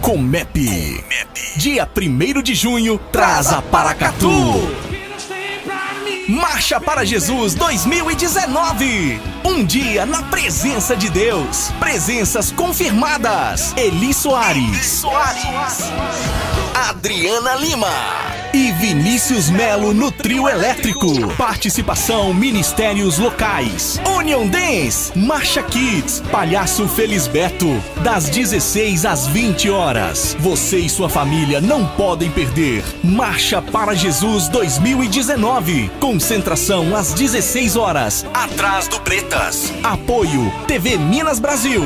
Comep. Dia 1º de junho, traz a Paracatu. Marcha para Jesus 2019. Um dia na presença de Deus. Presenças confirmadas. Eli Soares, Adriana Lima e Vinícius Melo no trio elétrico. Participação ministérios locais. Union Dance, Marcha Kids, Palhaço Felisberto, das 16 às 20 horas. Você e sua família não podem perder. Marcha para Jesus 2019. Concentração às 16 horas, atrás do Pretas. Apoio TV Minas Brasil.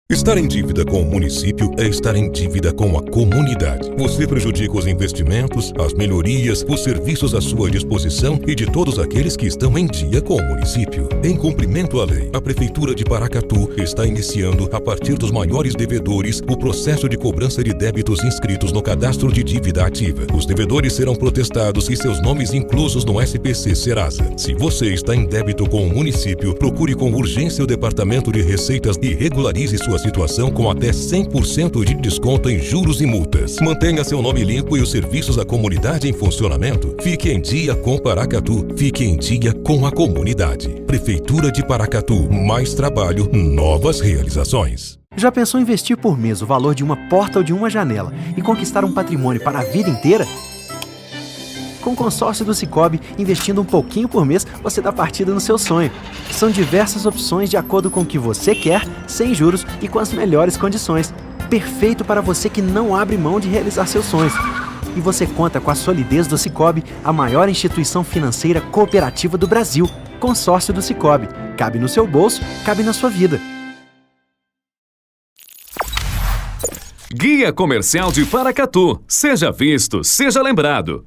Estar em dívida com o município é estar em dívida com a comunidade. Você prejudica os investimentos, as melhorias, os serviços à sua disposição e de todos aqueles que estão em dia com o município. Em cumprimento à lei, a Prefeitura de Paracatu está iniciando, a partir dos maiores devedores, o processo de cobrança de débitos inscritos no Cadastro de Dívida Ativa. Os devedores serão protestados e seus nomes inclusos no SPC Serasa. Se você está em débito com o município, procure com urgência o Departamento de Receitas e regularize sua situação com até 100% de desconto em juros e multas. Mantenha seu nome limpo e os serviços à comunidade em funcionamento. Fique em dia com Paracatu. Fique em dia com a comunidade. Prefeitura de Paracatu. Mais trabalho, novas realizações. Já pensou em investir por mês o valor de uma porta ou de uma janela e conquistar um patrimônio para a vida inteira? Com o consórcio do Sicoob, investindo um pouquinho por mês, você dá partida no seu sonho. São diversas opções de acordo com o que você quer, sem juros e com as melhores condições. Perfeito para você que não abre mão de realizar seus sonhos. E você conta com a solidez do Sicoob, a maior instituição financeira cooperativa do Brasil. Consórcio do Sicoob. Cabe no seu bolso, cabe na sua vida. Guia Comercial de Paracatu. Seja visto, seja lembrado.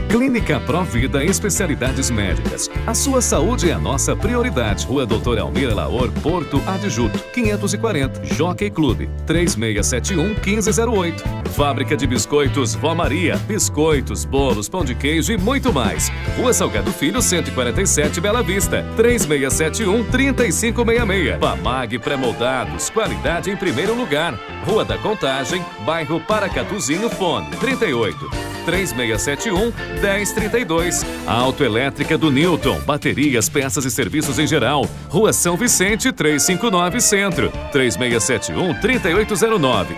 Clínica Provida Especialidades Médicas. A sua saúde é a nossa prioridade. Rua Doutor Almir Laor, Porto Adjuto, 540. Jockey Clube, 3671-1508. Fábrica de Biscoitos Vó Maria. Biscoitos, bolos, pão de queijo e muito mais. Rua Salgado Filho, 147, Bela Vista, 3671-3566. Pamag Pré-Moldados. Qualidade em primeiro lugar. Rua da Contagem, bairro Paracatuzinho, fone 38-3671-1032. Autoelétrica do Newton, baterias, peças e serviços em geral. Rua São Vicente, 359 Centro, 3671-3809.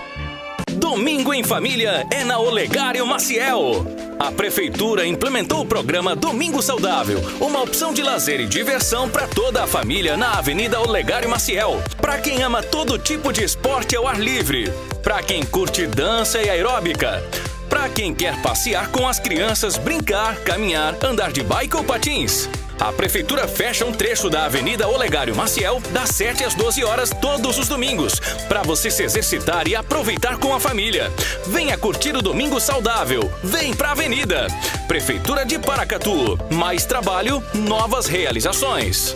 Domingo em Família é na Olegário Maciel. A Prefeitura implementou o programa Domingo Saudável, uma opção de lazer e diversão para toda a família na Avenida Olegário Maciel. Para quem ama todo tipo de esporte ao ar livre, para quem curte dança e aeróbica, para quem quer passear com as crianças, brincar, caminhar, andar de bike ou patins. A Prefeitura fecha um trecho da Avenida Olegário Maciel das 7 às 12 horas todos os domingos, para você se exercitar e aproveitar com a família. Venha curtir o Domingo Saudável. Vem pra Avenida. Prefeitura de Paracatu. Mais trabalho, novas realizações.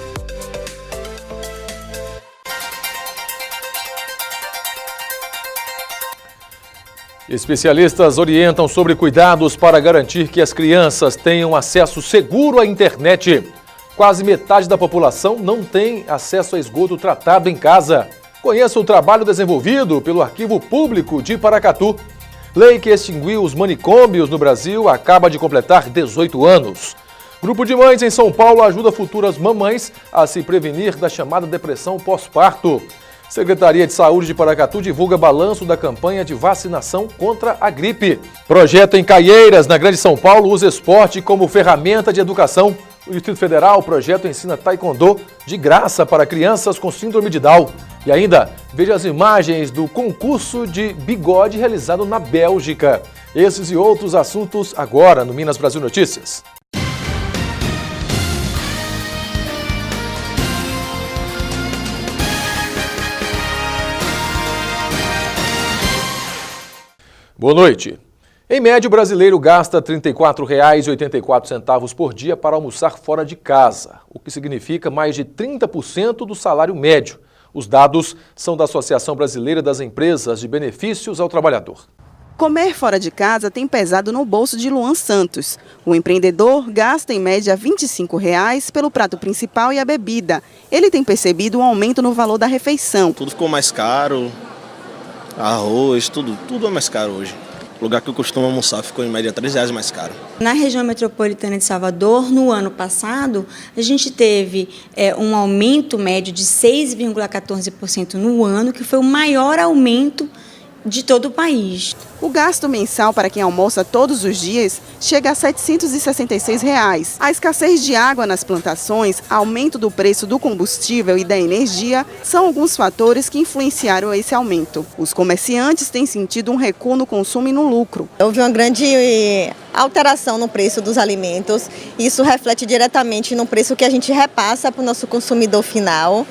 Especialistas orientam sobre cuidados para garantir que as crianças tenham acesso seguro à internet. Quase metade da população não tem acesso a esgoto tratado em casa. Conheça o trabalho desenvolvido pelo Arquivo Público de Paracatu. Lei que extinguiu os manicômios no Brasil acaba de completar 18 anos. Grupo de mães em São Paulo ajuda futuras mamães a se prevenir da chamada depressão pós-parto. Secretaria de Saúde de Paracatu divulga balanço da campanha de vacinação contra a gripe. Projeto em Caieiras, na Grande São Paulo, usa esporte como ferramenta de educação. No Distrito Federal, o projeto ensina taekwondo de graça para crianças com síndrome de Down. E ainda, veja as imagens do concurso de bigode realizado na Bélgica. Esses e outros assuntos agora no Minas Brasil Notícias. Boa noite. Em média, o brasileiro gasta R$ 34,84 por dia para almoçar fora de casa, o que significa mais de 30% do salário médio. Os dados são da Associação Brasileira das Empresas de Benefícios ao Trabalhador. Comer fora de casa tem pesado no bolso de Luan Santos. O empreendedor gasta em média R$ 25 pelo prato principal e a bebida. Ele tem percebido um aumento no valor da refeição. Tudo ficou mais caro, arroz, tudo é mais caro hoje. O lugar que eu costumo almoçar ficou em média R$ 3 mais caro. Na região metropolitana de Salvador, no ano passado, a gente teve um aumento médio de 6,14% no ano, que foi o maior aumento de todo o país. O gasto mensal para quem almoça todos os dias chega a R$ 766. A escassez de água nas plantações, aumento do preço do combustível e da energia são alguns fatores que influenciaram esse aumento. Os comerciantes têm sentido um recuo no consumo e no lucro. Houve uma grande alteração no preço dos alimentos. Isso reflete diretamente no preço que a gente repassa para o nosso consumidor final.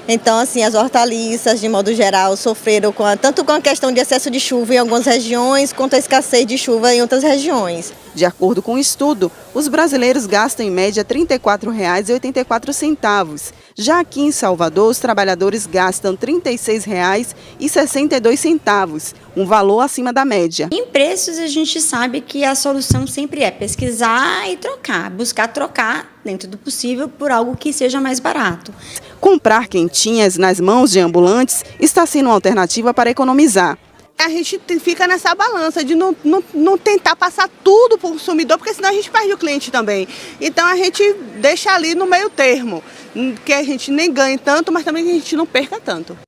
Então, assim, as hortaliças, de modo geral, sofreram tanto com a questão de excesso de chuva em algumas regiões, quanto a escassez de chuva em outras regiões. De acordo com o estudo, os brasileiros gastam em média R$ 34,84. Já aqui em Salvador, os trabalhadores gastam R$ 36,62, um valor acima da média. Em preços, a gente sabe que a solução sempre é pesquisar e trocar, buscar trocar, dentro do possível, por algo que seja mais barato. Comprar quentinhas nas mãos de ambulantes está sendo uma alternativa para economizar. A gente fica nessa balança de não tentar passar tudo para o consumidor, porque senão a gente perde o cliente também. Então a gente deixa ali no meio termo, que a gente nem ganhe tanto, mas também que a gente não perca tanto.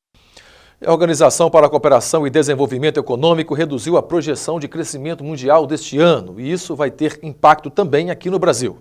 A Organização para a Cooperação e Desenvolvimento Econômico reduziu a projeção de crescimento mundial deste ano, e isso vai ter impacto também aqui no Brasil.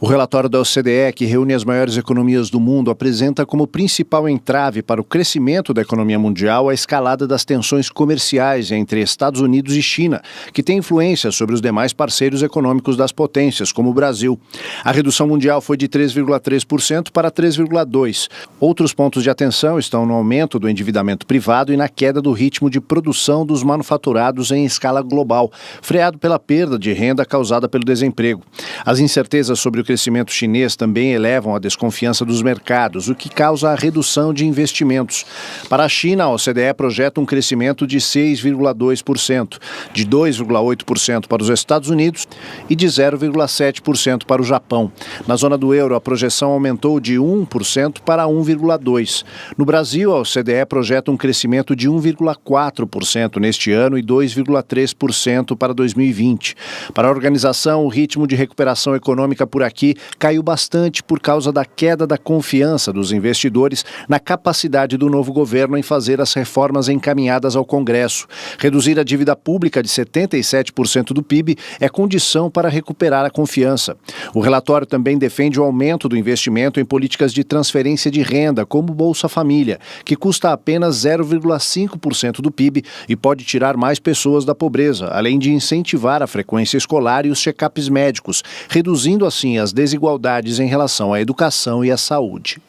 O relatório da OCDE, que reúne as maiores economias do mundo, apresenta como principal entrave para o crescimento da economia mundial a escalada das tensões comerciais entre Estados Unidos e China, que tem influência sobre os demais parceiros econômicos das potências, como o Brasil. A redução mundial foi de 3,3% para 3,2%. Outros pontos de atenção estão no aumento do endividamento privado e na queda do ritmo de produção dos manufaturados em escala global, freado pela perda de renda causada pelo desemprego. As incertezas sobre o crescimento chinês também elevam a desconfiança dos mercados, o que causa a redução de investimentos. Para a China, a OCDE projeta um crescimento de 6,2%, de 2,8% para os Estados Unidos e de 0,7% para o Japão. Na zona do euro, a projeção aumentou de 1% para 1,2%. No Brasil, a OCDE projeta um crescimento de 1,4% neste ano e 2,3% para 2020. Para a organização, o ritmo de recuperação econômica por aqui caiu bastante por causa da queda da confiança dos investidores na capacidade do novo governo em fazer as reformas encaminhadas ao Congresso. Reduzir a dívida pública de 77% do PIB é condição para recuperar a confiança. O relatório também defende o aumento do investimento em políticas de transferência de renda, como Bolsa Família, que custa apenas 0,5% do PIB e pode tirar mais pessoas da pobreza, além de incentivar a frequência escolar e os check-ups médicos, reduzindo assim as desigualdades em relação à educação e à saúde.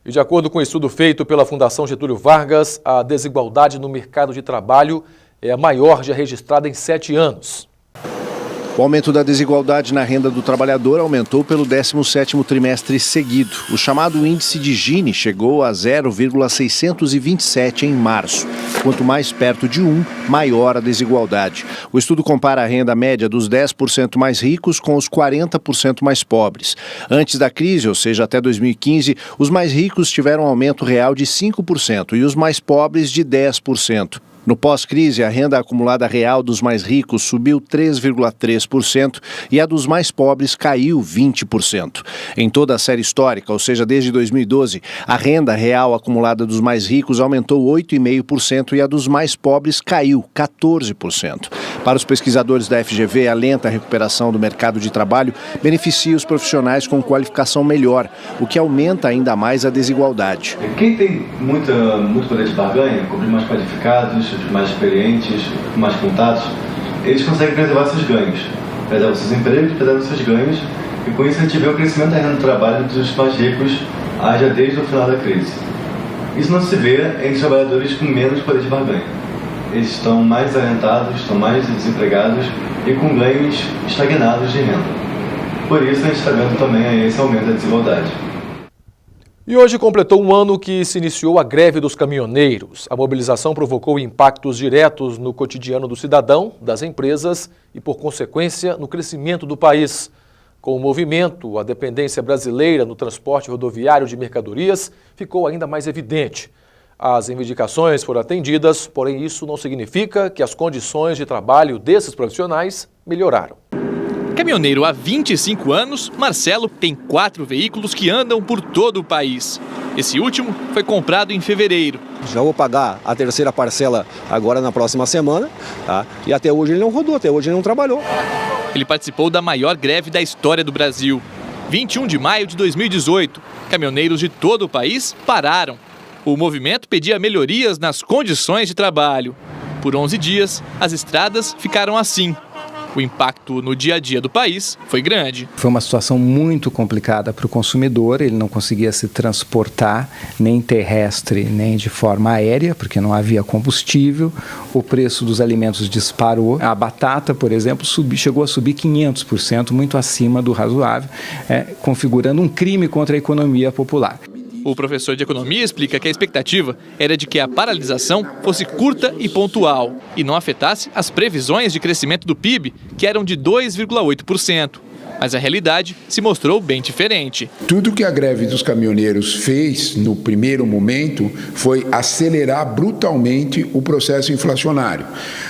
E de acordo com um estudo feito pela Fundação Getúlio Vargas, a desigualdade no mercado de trabalho é a maior já registrada em 7 anos. O aumento da desigualdade na renda do trabalhador aumentou pelo 17º trimestre seguido. O chamado índice de Gini chegou a 0,627 em março. Quanto mais perto de 1, maior a desigualdade. O estudo compara a renda média dos 10% mais ricos com os 40% mais pobres. Antes da crise, ou seja, até 2015, os mais ricos tiveram um aumento real de 5% e os mais pobres de 10%. No pós-crise, a renda acumulada real dos mais ricos subiu 3,3% e a dos mais pobres caiu 20%. Em toda a série histórica, ou seja, desde 2012, a renda real acumulada dos mais ricos aumentou 8,5% e a dos mais pobres caiu 14%. Para os pesquisadores da FGV, a lenta recuperação do mercado de trabalho beneficia os profissionais com qualificação melhor, o que aumenta ainda mais a desigualdade. Quem tem muito poder de barganha, como mais qualificados, mais experientes, com mais contatos, eles conseguem preservar seus ganhos, preservar seus empregos, preservar seus ganhos, e com isso a gente vê o crescimento da renda do trabalho dos mais ricos já desde o final da crise. Isso não se vê entre trabalhadores com menos poder de barganha. Eles estão mais alentados, estão mais desempregados e com ganhos estagnados de renda. Por isso a gente está vendo também esse aumento da desigualdade. E hoje completou um ano que se iniciou a greve dos caminhoneiros. A mobilização provocou impactos diretos no cotidiano do cidadão, das empresas e, por consequência, no crescimento do país. Com o movimento, a dependência brasileira no transporte rodoviário de mercadorias ficou ainda mais evidente. As reivindicações foram atendidas, porém isso não significa que as condições de trabalho desses profissionais melhoraram. Caminhoneiro há 25 anos, Marcelo tem 4 veículos que andam por todo o país. Esse último foi comprado em fevereiro. Já vou pagar a terceira parcela agora na próxima semana, tá? E até hoje ele não rodou, até hoje ele não trabalhou. Ele participou da maior greve da história do Brasil. 21 de maio de 2018, caminhoneiros de todo o país pararam. O movimento pedia melhorias nas condições de trabalho. Por 11 dias, as estradas ficaram assim. O impacto no dia a dia do país foi grande. Foi uma situação muito complicada para o consumidor, ele não conseguia se transportar nem terrestre nem de forma aérea, porque não havia combustível, o preço dos alimentos disparou. A batata, por exemplo, chegou a subir 500%, muito acima do razoável, configurando um crime contra a economia popular. O professor de economia explica que a expectativa era de que a paralisação fosse curta e pontual e não afetasse as previsões de crescimento do PIB, que eram de 2,8%. Mas a realidade se mostrou bem diferente. Tudo que a greve dos caminhoneiros fez no primeiro momento foi acelerar brutalmente o processo inflacionário.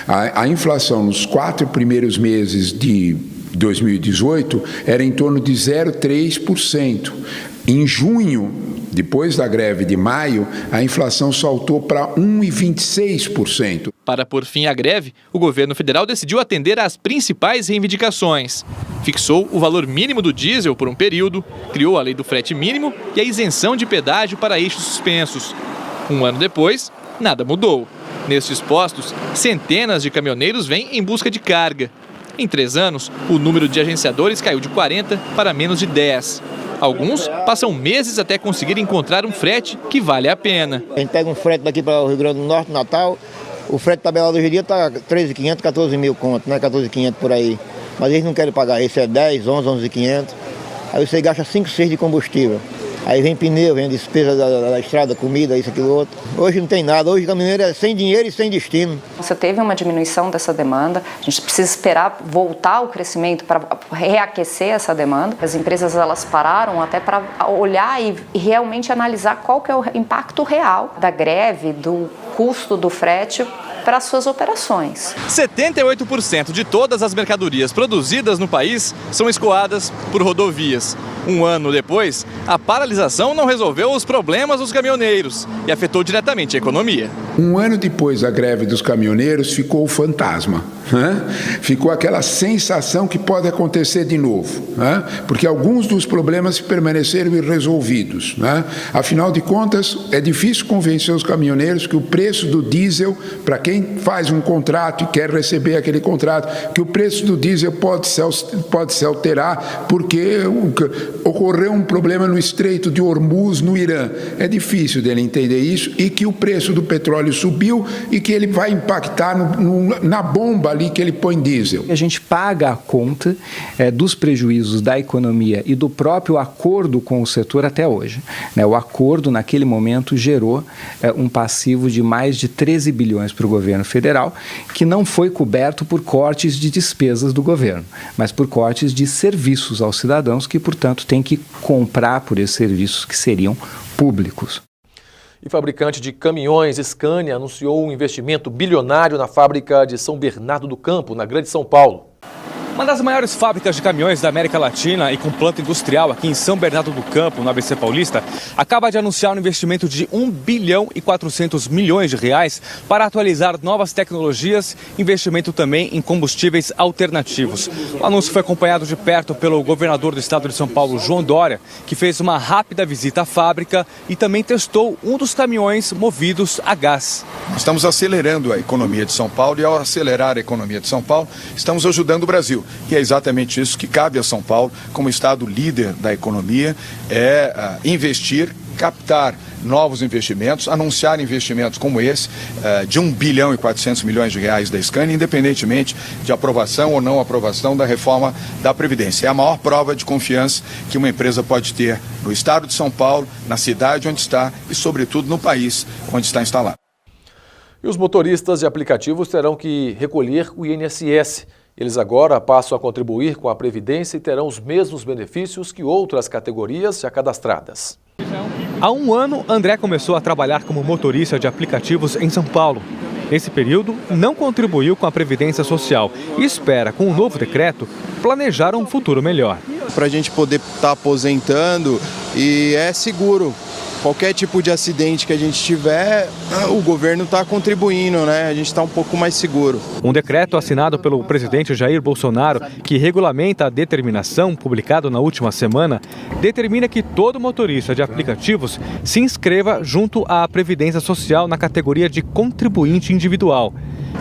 A inflação nos 4 primeiros meses de 2018 era em torno de 0,3%. Em junho, depois da greve de maio, a inflação saltou para 1,26%. Para pôr fim à greve, o governo federal decidiu atender às principais reivindicações. Fixou o valor mínimo do diesel por um período, criou a lei do frete mínimo e a isenção de pedágio para eixos suspensos. Um ano depois, nada mudou. Nestes postos, centenas de caminhoneiros vêm em busca de carga. Em 3 anos, o número de agenciadores caiu de 40 para menos de 10. Alguns passam meses até conseguir encontrar um frete que vale a pena. A gente pega um frete daqui para o Rio Grande do Norte, Natal, o frete tabelado hoje em dia está 13.500, 14 mil conto, né? 14.500 por aí. Mas eles não querem pagar, esse é 10, 11, 11.500. Aí você gasta 5, 6 de combustível. Aí vem pneu, vem despesa da estrada, comida, isso, aquilo, outro. Hoje não tem nada, hoje o caminhoneiro é sem dinheiro e sem destino. Você teve uma diminuição dessa demanda, a gente precisa esperar voltar o crescimento para reaquecer essa demanda. As empresas elas pararam até para olhar e realmente analisar qual que é o impacto real da greve, do custo do frete para as suas operações. 78% de todas as mercadorias produzidas no país são escoadas por rodovias. Um ano depois, a paralisação não resolveu os problemas dos caminhoneiros e afetou diretamente a economia. Um ano depois da greve dos caminhoneiros, ficou o fantasma. Ficou aquela sensação que pode acontecer de novo, porque alguns dos problemas permaneceram irresolvidos. Afinal de contas, é difícil convencer os caminhoneiros que o preço do diesel, para quem faz um contrato e quer receber aquele contrato, que o preço do diesel pode se alterar porque ocorreu um problema no Estreito de Hormuz, no Irã. É difícil dele entender isso e que o preço do petróleo subiu e que ele vai impactar na bomba ali que ele põe diesel. A gente paga a conta dos prejuízos da economia e do próprio acordo com o setor até hoje. O acordo, naquele momento, gerou um passivo de mais de 13 bilhões para o governo federal, que não foi coberto por cortes de despesas do governo, mas por cortes de serviços aos cidadãos que, portanto, têm que comprar por esses serviços que seriam públicos. E fabricante de caminhões, Scania, anunciou um investimento bilionário na fábrica de São Bernardo do Campo, na Grande São Paulo. Uma das maiores fábricas de caminhões da América Latina e com planta industrial aqui em São Bernardo do Campo, no ABC Paulista, acaba de anunciar um investimento de 1 bilhão e 400 milhões de reais para atualizar novas tecnologias, investimento também em combustíveis alternativos. O anúncio foi acompanhado de perto pelo governador do estado de São Paulo, João Dória, que fez uma rápida visita à fábrica e também testou um dos caminhões movidos a gás. Estamos acelerando a economia de São Paulo e, ao acelerar a economia de São Paulo, estamos ajudando o Brasil. E é exatamente isso que cabe a São Paulo, como estado líder da economia, investir captar novos investimentos, anunciar investimentos como esse, de 1 bilhão e 400 milhões de reais da Scania, independentemente de aprovação ou não aprovação da reforma da Previdência. É a maior prova de confiança que uma empresa pode ter no estado de São Paulo, na cidade onde está e, sobretudo, no país onde está instalado. E os motoristas de aplicativos terão que recolher o INSS. Eles agora passam a contribuir com a Previdência e terão os mesmos benefícios que outras categorias já cadastradas. Há um ano, André começou a trabalhar como motorista de aplicativos em São Paulo. Nesse período, não contribuiu com a Previdência Social e espera, com o novo decreto, planejar um futuro melhor. Para a gente poder estar aposentando e é seguro. Qualquer tipo de acidente que a gente tiver, o governo está contribuindo, né? A gente está um pouco mais seguro. Um decreto assinado pelo presidente Jair Bolsonaro, que regulamenta a determinação, publicado na última semana, determina que todo motorista de aplicativos se inscreva junto à Previdência Social na categoria de contribuinte individual.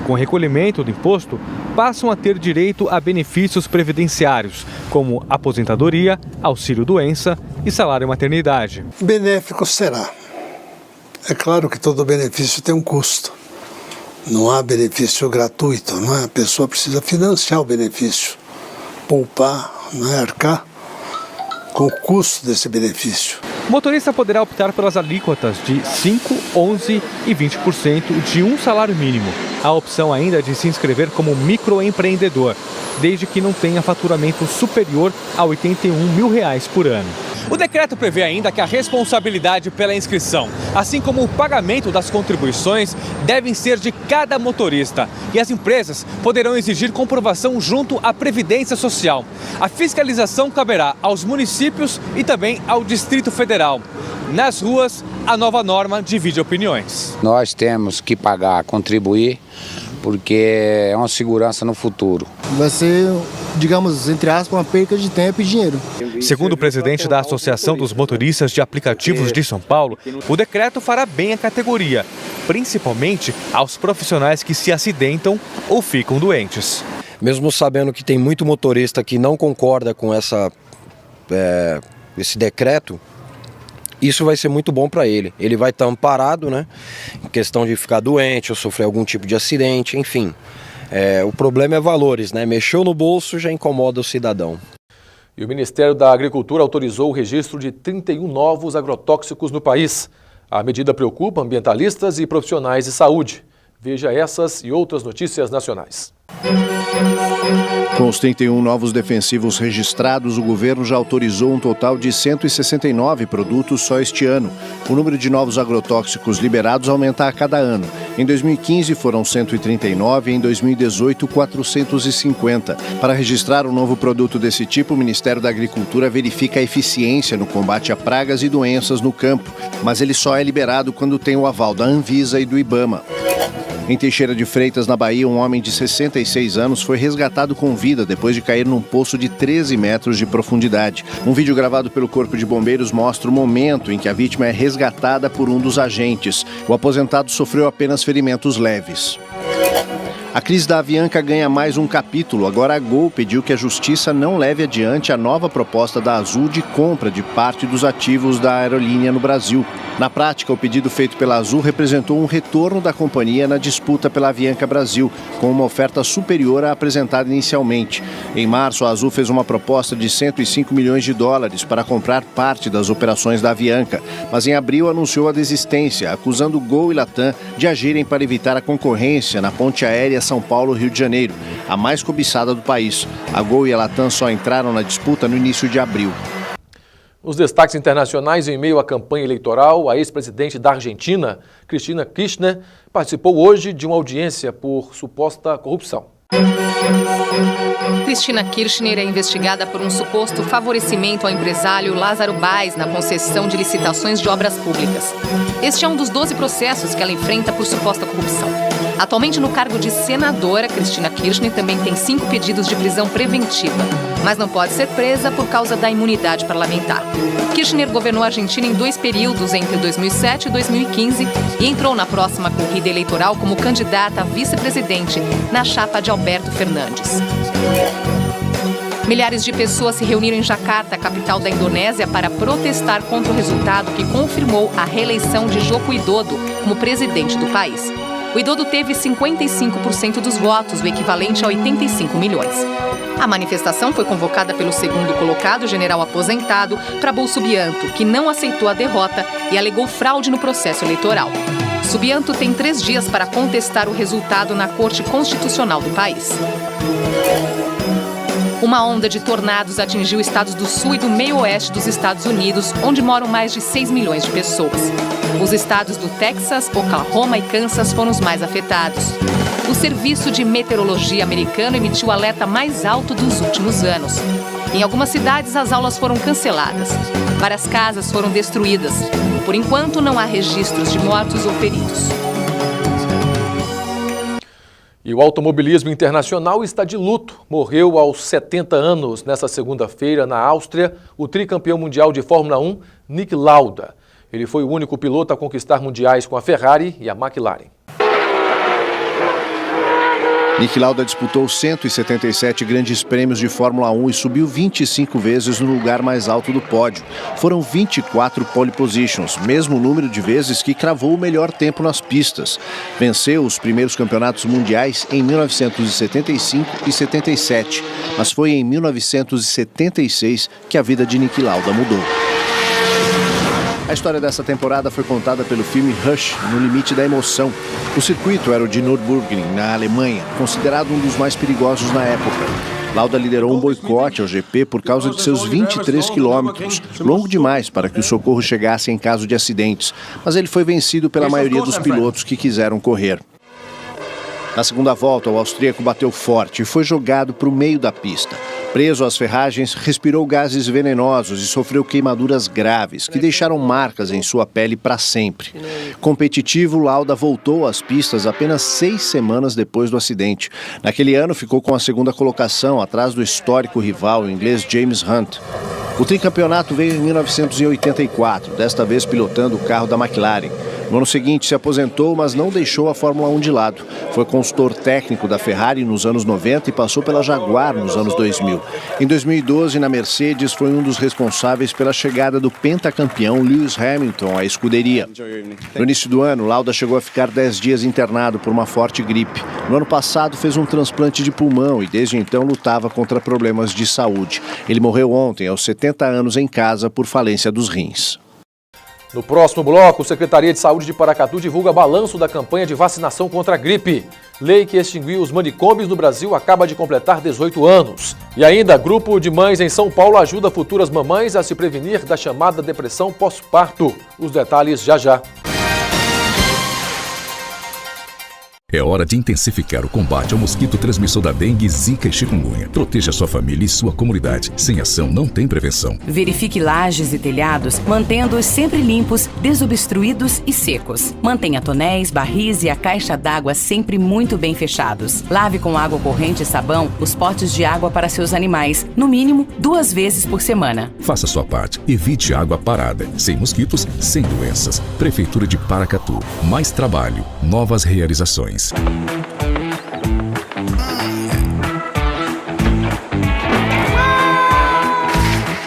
Com o recolhimento do imposto, passam a ter direito a benefícios previdenciários, como aposentadoria, auxílio-doença e salário-maternidade. Benéfico será. É claro que todo benefício tem um custo. Não há benefício gratuito, não é? A pessoa precisa financiar o benefício, poupar, não é? Arcar com o custo desse benefício. O motorista poderá optar pelas alíquotas de 5%, 11% e 20% de um salário mínimo. Há a opção ainda de se inscrever como microempreendedor, desde que não tenha faturamento superior a R$ 81 mil por ano. O decreto prevê ainda que a responsabilidade pela inscrição, assim como o pagamento das contribuições, devem ser de cada motorista. E as empresas poderão exigir comprovação junto à Previdência Social. A fiscalização caberá aos municípios e também ao Distrito Federal. Nas ruas, a nova norma divide opiniões. Nós temos que pagar, contribuir, porque é uma segurança no futuro. Vai ser, digamos, entre aspas, uma perca de tempo e dinheiro. Segundo o presidente da Associação dos Motoristas de Aplicativos de São Paulo, o decreto fará bem à categoria, principalmente aos profissionais que se acidentam ou ficam doentes. Mesmo sabendo que tem muito motorista que não concorda com esse decreto, isso vai ser muito bom para ele. Ele vai estar amparado, né, em questão de ficar doente ou sofrer algum tipo de acidente, enfim. O problema é valores, né? Mexeu no bolso já incomoda o cidadão. E o Ministério da Agricultura autorizou o registro de 31 novos agrotóxicos no país. A medida preocupa ambientalistas e profissionais de saúde. Veja essas e outras notícias nacionais. Com os 31 novos defensivos registrados, o governo já autorizou um total de 169 produtos só este ano. O número de novos agrotóxicos liberados aumenta a cada ano. Em 2015 foram 139 e em 2018 450. Para registrar um novo produto desse tipo, o Ministério da Agricultura verifica a eficiência no combate a pragas e doenças no campo, mas ele só é liberado quando tem o aval da Anvisa e do IBAMA. Em Teixeira de Freitas, na Bahia, um homem de 66 anos foi resgatado com vida depois de cair num poço de 13 metros de profundidade. Um vídeo gravado pelo Corpo de Bombeiros mostra o momento em que a vítima é resgatada por um dos agentes. O aposentado sofreu apenas ferimentos leves. A crise da Avianca ganha mais um capítulo. Agora a Gol pediu que a Justiça não leve adiante a nova proposta da Azul de compra de parte dos ativos da aerolínea no Brasil. Na prática, o pedido feito pela Azul representou um retorno da companhia na disputa pela Avianca Brasil, com uma oferta superior à apresentada inicialmente. Em março, a Azul fez uma proposta de $105 milhões para comprar parte das operações da Avianca, mas em abril anunciou a desistência, acusando Gol e Latam de agirem para evitar a concorrência na ponte aérea São Paulo-Rio de Janeiro, a mais cobiçada do país. A Gol e a Latam só entraram na disputa no início de abril. Os destaques internacionais em meio à campanha eleitoral, a ex-presidente da Argentina, Cristina Kirchner, participou hoje de uma audiência por suposta corrupção. Cristina Kirchner é investigada por um suposto favorecimento ao empresário Lázaro Báez na concessão de licitações de obras públicas. Este é um dos 12 processos que ela enfrenta por suposta corrupção. Atualmente no cargo de senadora, Cristina Kirchner também tem 5 pedidos de prisão preventiva, mas não pode ser presa por causa da imunidade parlamentar. Kirchner governou a Argentina em 2 períodos, entre 2007 e 2015, e entrou na próxima corrida eleitoral como candidata a vice-presidente na chapa de Alberto Fernandes. Milhares de pessoas se reuniram em Jakarta, capital da Indonésia, para protestar contra o resultado que confirmou a reeleição de Joko Widodo como presidente do país. O Widodo teve 55% dos votos, o equivalente a 85 milhões. A manifestação foi convocada pelo segundo colocado, general aposentado, Prabowo Subianto, que não aceitou a derrota e alegou fraude no processo eleitoral. Subianto tem 3 dias para contestar o resultado na Corte Constitucional do país. Uma onda de tornados atingiu estados do sul e do meio-oeste dos Estados Unidos, onde moram mais de 6 milhões de pessoas. Os estados do Texas, Oklahoma e Kansas foram os mais afetados. O Serviço de Meteorologia americano emitiu o alerta mais alto dos últimos anos. Em algumas cidades, as aulas foram canceladas. Várias casas foram destruídas. Por enquanto, não há registros de mortos ou feridos. E o automobilismo internacional está de luto. Morreu aos 70 anos, nesta segunda-feira, na Áustria, o tricampeão mundial de Fórmula 1, Niki Lauda. Ele foi o único piloto a conquistar mundiais com a Ferrari e a McLaren. Niki Lauda disputou 177 grandes prêmios de Fórmula 1 e subiu 25 vezes no lugar mais alto do pódio. Foram 24 pole positions, mesmo número de vezes que cravou o melhor tempo nas pistas. Venceu os primeiros campeonatos mundiais em 1975 e 77, mas foi em 1976 que a vida de Niki Lauda mudou. A história dessa temporada foi contada pelo filme Rush, No Limite da Emoção. O circuito era o de Nürburgring, na Alemanha, considerado um dos mais perigosos na época. Lauda liderou um boicote ao GP por causa de seus 23 quilômetros, longo demais para que o socorro chegasse em caso de acidentes, mas ele foi vencido pela maioria dos pilotos que quiseram correr. Na segunda volta, o austríaco bateu forte e foi jogado para o meio da pista. Preso às ferragens, respirou gases venenosos e sofreu queimaduras graves, que deixaram marcas em sua pele para sempre. Competitivo, Lauda voltou às pistas apenas 6 semanas depois do acidente. Naquele ano, ficou com a segunda colocação, atrás do histórico rival, o inglês James Hunt. O tricampeonato veio em 1984, desta vez pilotando o carro da McLaren. No ano seguinte se aposentou, mas não deixou a Fórmula 1 de lado. Foi consultor técnico da Ferrari nos anos 90 e passou pela Jaguar nos anos 2000. Em 2012, na Mercedes, foi um dos responsáveis pela chegada do pentacampeão Lewis Hamilton à escuderia. No início do ano, Lauda chegou a ficar 10 dias internado por uma forte gripe. No ano passado, fez um transplante de pulmão e desde então lutava contra problemas de saúde. Ele morreu ontem, aos 70 anos, em casa por falência dos rins. No próximo bloco, a Secretaria de Saúde de Paracatu divulga balanço da campanha de vacinação contra a gripe. Lei que extinguiu os manicômios no Brasil acaba de completar 18 anos. E ainda, grupo de mães em São Paulo ajuda futuras mamães a se prevenir da chamada depressão pós-parto. Os detalhes já já. É hora de intensificar o combate ao mosquito transmissor da dengue, zika e chikungunya. Proteja sua família e sua comunidade. Sem ação não tem prevenção. Verifique lajes e telhados, mantendo-os sempre limpos, desobstruídos e secos. Mantenha tonéis, barris e a caixa d'água sempre muito bem fechados. Lave com água corrente e sabão os potes de água para seus animais, no mínimo 2 vezes por semana. Faça sua parte. Evite água parada. Sem mosquitos, sem doenças. Prefeitura de Paracatu. Mais trabalho, novas realizações.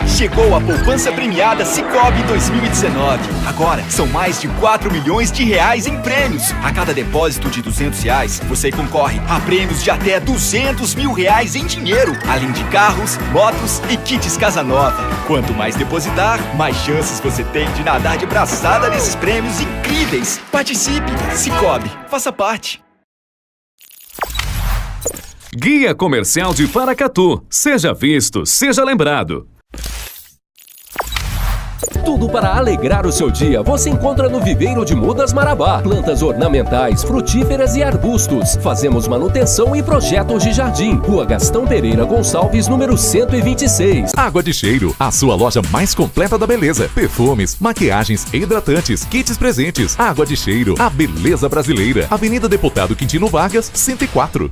Chegou a poupança premiada Sicoob 2019. Agora são mais de 4 milhões de reais em prêmios. A cada depósito de R$200, você concorre a prêmios de até R$200 mil em dinheiro, além de carros, motos e kits casa nova. Quanto mais depositar, mais chances você tem de nadar de braçada nesses prêmios incríveis. Participe! Sicoob, faça parte. Guia Comercial de Paracatu. Seja visto, seja lembrado. Tudo para alegrar o seu dia você encontra no Viveiro de Mudas Marabá. Plantas ornamentais, frutíferas e arbustos. Fazemos manutenção e projetos de jardim. Rua Gastão Pereira Gonçalves, número 126. Água de Cheiro, a sua loja mais completa da beleza. Perfumes, maquiagens, hidratantes, kits presentes. Água de Cheiro, a beleza brasileira. Avenida Deputado Quintino Vargas, 104.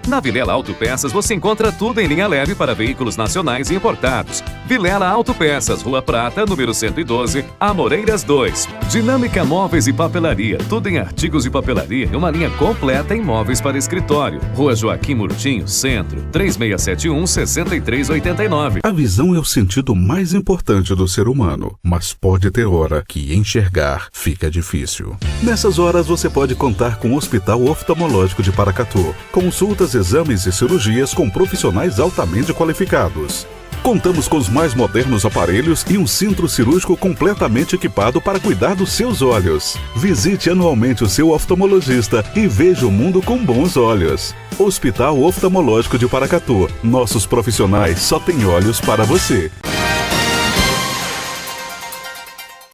Na Vilela Autopeças você encontra tudo em linha leve para veículos nacionais e importados. Vilela Autopeças, Rua Prata, número 112, Amoreiras 2. Dinâmica Móveis e Papelaria, tudo em artigos de papelaria e uma linha completa em móveis para escritório. Rua Joaquim Murtinho, Centro, 3671-6389. A visão é o sentido mais importante do ser humano, mas pode ter hora que enxergar fica difícil. Nessas horas você pode contar com o Hospital Oftalmológico de Paracatu. Consultas, exames e cirurgias com profissionais altamente qualificados. Contamos com os mais modernos aparelhos e um centro cirúrgico completamente equipado para cuidar dos seus olhos. Visite anualmente o seu oftalmologista e veja o mundo com bons olhos. Hospital Oftalmológico de Paracatu. Nossos profissionais só têm olhos para você.